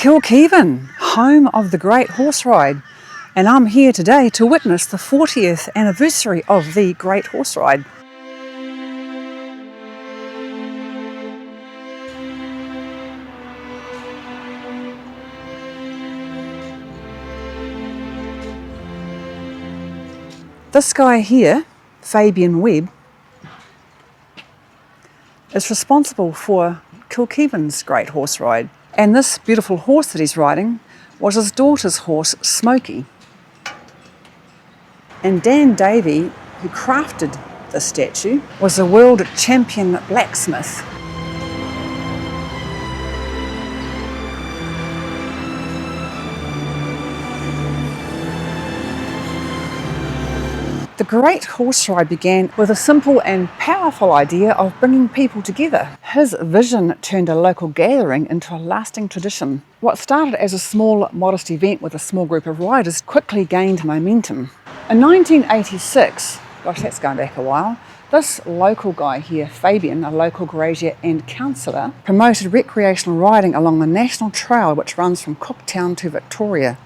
Kilkivan, home of the Great Horse Ride, and I'm here today to witness the 40th anniversary of the Great Horse Ride. This guy here, Fabian Webb, is responsible for Kilkivan's Great Horse Ride. And this beautiful horse that he's riding was his daughter's horse, Smokey. And Dan Davey, who crafted the statue, was a world champion blacksmith. The Great Horse Ride began with a simple and powerful idea of bringing people together. His vision turned a local gathering into a lasting tradition. What started as a small, modest event with a small group of riders quickly gained momentum. In 1986, gosh, that's going back a while, this local guy here, Fabian, a local grazier and councillor, promoted recreational riding along the National Trail which runs from Cooktown to Victoria.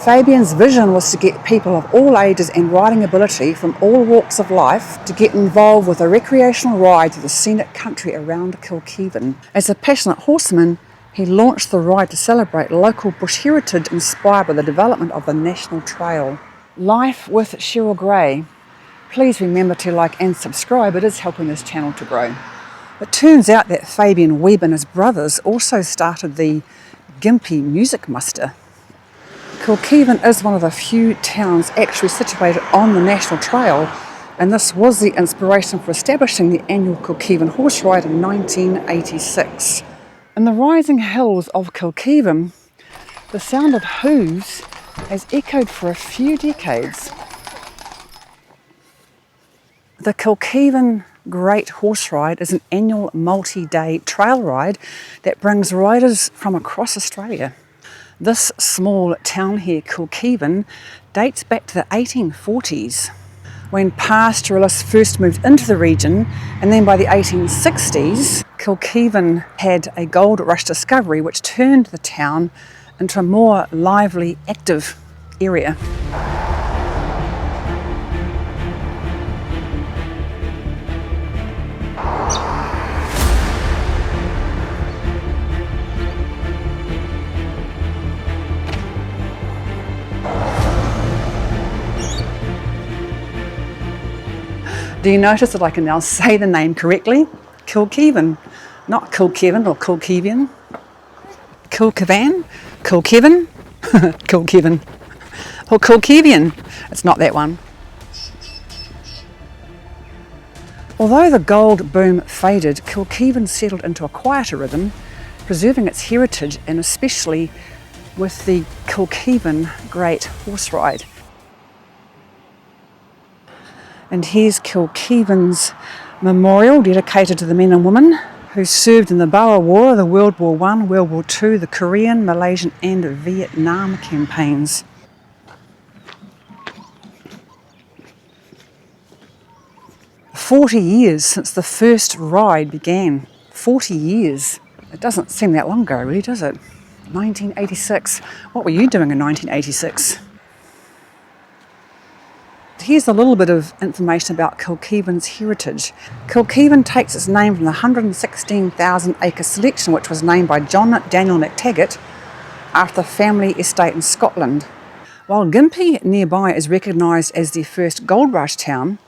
Fabian's vision was to get people of all ages and riding ability from all walks of life to get involved with a recreational ride through the scenic country around Kilkivan. As a passionate horseman, he launched the ride to celebrate local bush heritage inspired by the development of the National Trail. Life with Sheryl Gray. Please remember to like and subscribe, it is helping this channel to grow. It turns out that Fabian Webb and his brothers also started the Gympie music muster. Kilkivan is one of the few towns actually situated on the National Trail, and this was the inspiration for establishing the annual Kilkivan Horse Ride in 1986. In the rising hills of Kilkivan, the sound of hooves has echoed for a few decades. The Kilkivan Great Horse Ride is an annual multi-day trail ride that brings riders from across Australia. This small town here, Kilkivan, dates back to the 1840s, when pastoralists first moved into the region, and then by the 1860s, Kilkivan had a gold rush discovery which turned the town into a more lively, active area. Do you notice that I can now say the name correctly? Kilkivan, not Kilkivan or Kilkivian. Kilkivan, Kilkivan, Kilkivan, or Kilkivian. It's not that one. Although the gold boom faded, Kilkivan settled into a quieter rhythm, preserving its heritage, and especially with the Kilkivan Great Horse Ride. And here's Kilkivan's memorial dedicated to the men and women who served in the Boer War, the World War I, World War II, the Korean, Malaysian and Vietnam campaigns. "40 years since the first ride began." 40 years. It doesn't seem that long ago, really, does it? 1986. What were you doing in 1986? Here's a little bit of information about Kilkivan's heritage. Kilkivan takes its name from the 116,000 acre selection which was named by John Daniel McTaggart after the family estate in Scotland. While Gympie nearby is recognised as the first gold rush town,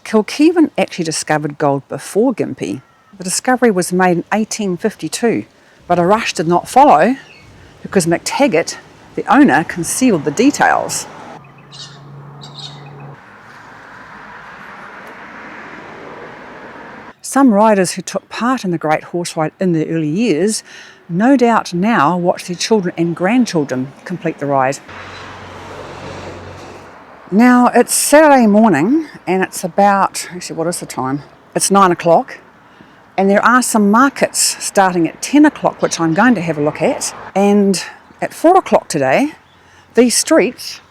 Kilkivan actually discovered gold before Gympie. The discovery was made in 1852, but a rush did not follow because McTaggart, the owner, concealed the details. Some riders who took part in the Great Horse Ride in their early years no doubt now watch their children and grandchildren complete the ride. Now it's Saturday morning and it's about, actually what is the time? It's 9 o'clock, and there are some markets starting at 10 o'clock which I'm going to have a look at, and at 4 o'clock today these streets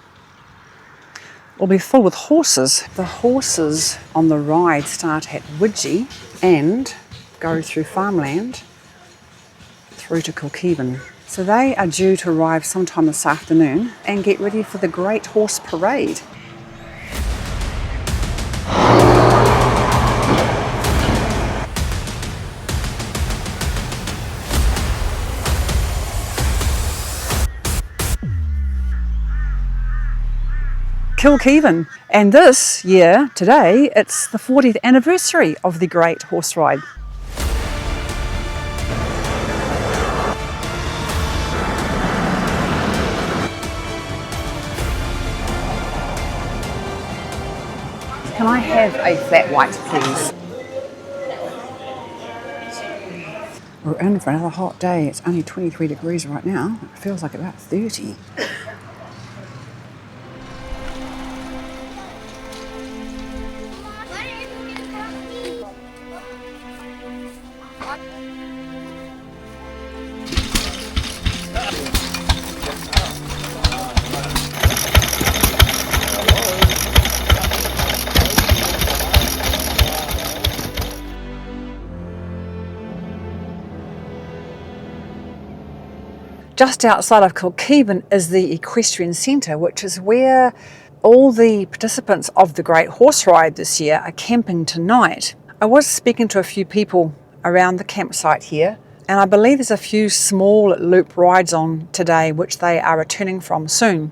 will be full with horses. The horses on the ride start at Widgie and go through farmland, through to Kilkivan. So they are due to arrive sometime this afternoon and get ready for the Great Horse Parade. Kilkivan, and this year, today, it's the 40th anniversary of the Great Horse Ride. Can I have a flat white, please? We're in for another hot day. It's only 23 degrees right now. It feels like about 30. Just outside of Kilkivan is the Equestrian Centre, which is where all the participants of the Great Horse Ride this year are camping tonight. I was speaking to a few people around the campsite here, and I believe there's a few small loop rides on today which they are returning from soon.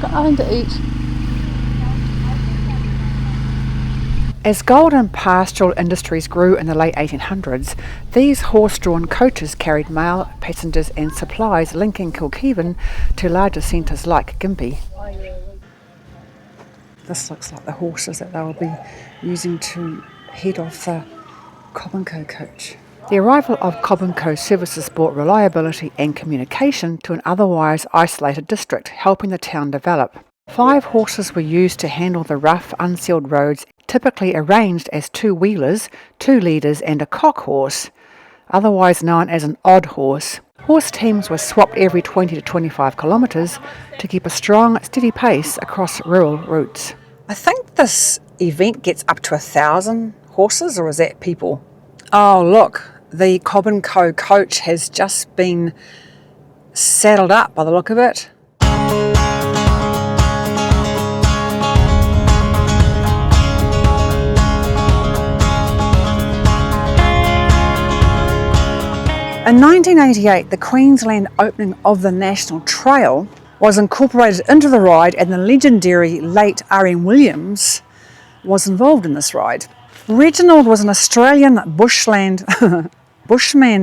Got nothing to eat. As golden pastoral industries grew in the late 1800s, these horse-drawn coaches carried mail, passengers and supplies linking Kilkivan to larger centres like Gympie. This looks like the horses that they'll be using to head off the Cobb & Co coach. The arrival of Cobb & Co services brought reliability and communication to an otherwise isolated district, helping the town develop. 5 horses were used to handle the rough, unsealed roads, typically arranged as 2 wheelers, 2 leaders and a cock horse, otherwise known as an odd horse. Horse teams were swapped every 20 to 25 kilometres to keep a strong, steady pace across rural routes. I think this event gets up to 1,000 horses, or is that people? Oh look, the Cobb & Co coach has just been saddled up by the look of it. In 1988, the Queensland opening of the National Trail was incorporated into the ride, and the legendary late R.M. Williams was involved in this ride. Reginald was an Australian bushman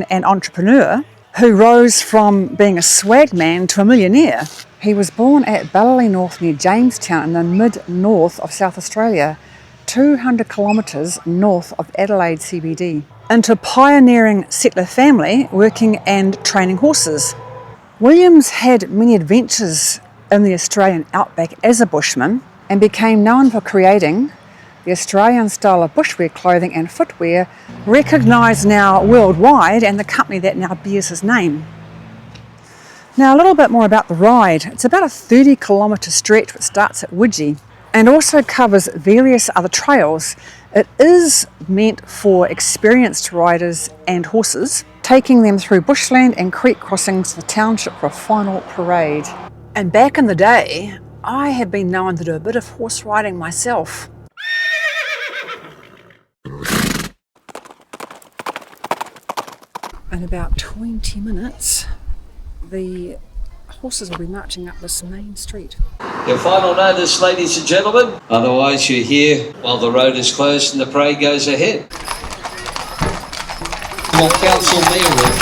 and entrepreneur who rose from being a swagman to a millionaire. He was born at Ballally North near Jamestown in the mid-north of South Australia, 200 kilometres north of Adelaide CBD, into a pioneering settler family working and training horses. Williams had many adventures in the Australian outback as a bushman and became known for creating the Australian style of bushwear clothing and footwear, recognised now worldwide, and the company that now bears his name. Now a little bit more about the ride. It's about a 30-kilometre stretch which starts at Widgie and also covers various other trails. It is meant for experienced riders and horses, taking them through bushland and creek crossings to the township for a final parade. And back in the day, I have been known to do a bit of horse riding myself. In about 20 minutes, the horses will be marching up this main street. Your final notice, ladies and gentlemen. Otherwise, you're here while the road is closed and the parade goes ahead. What Council Mayor with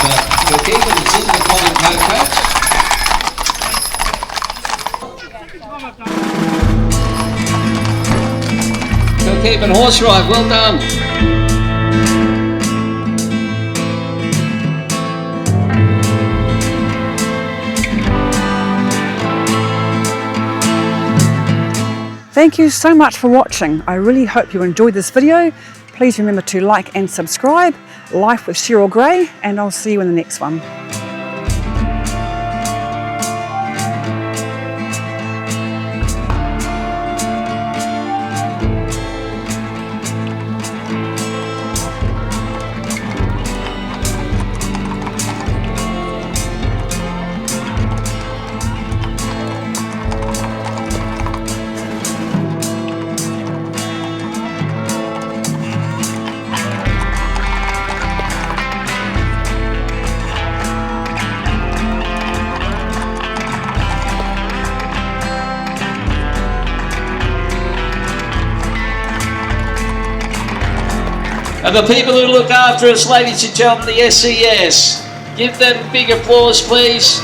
Kilkivan is in the Cobb & Co coach. Kilkivan Horse Ride, well done. Thank you so much for watching. I really hope you enjoyed this video. Please remember to like and subscribe. Life with Sheryl Gray, and I'll see you in the next one. And the people who look after us, ladies and gentlemen, the SES. Give them big applause, please.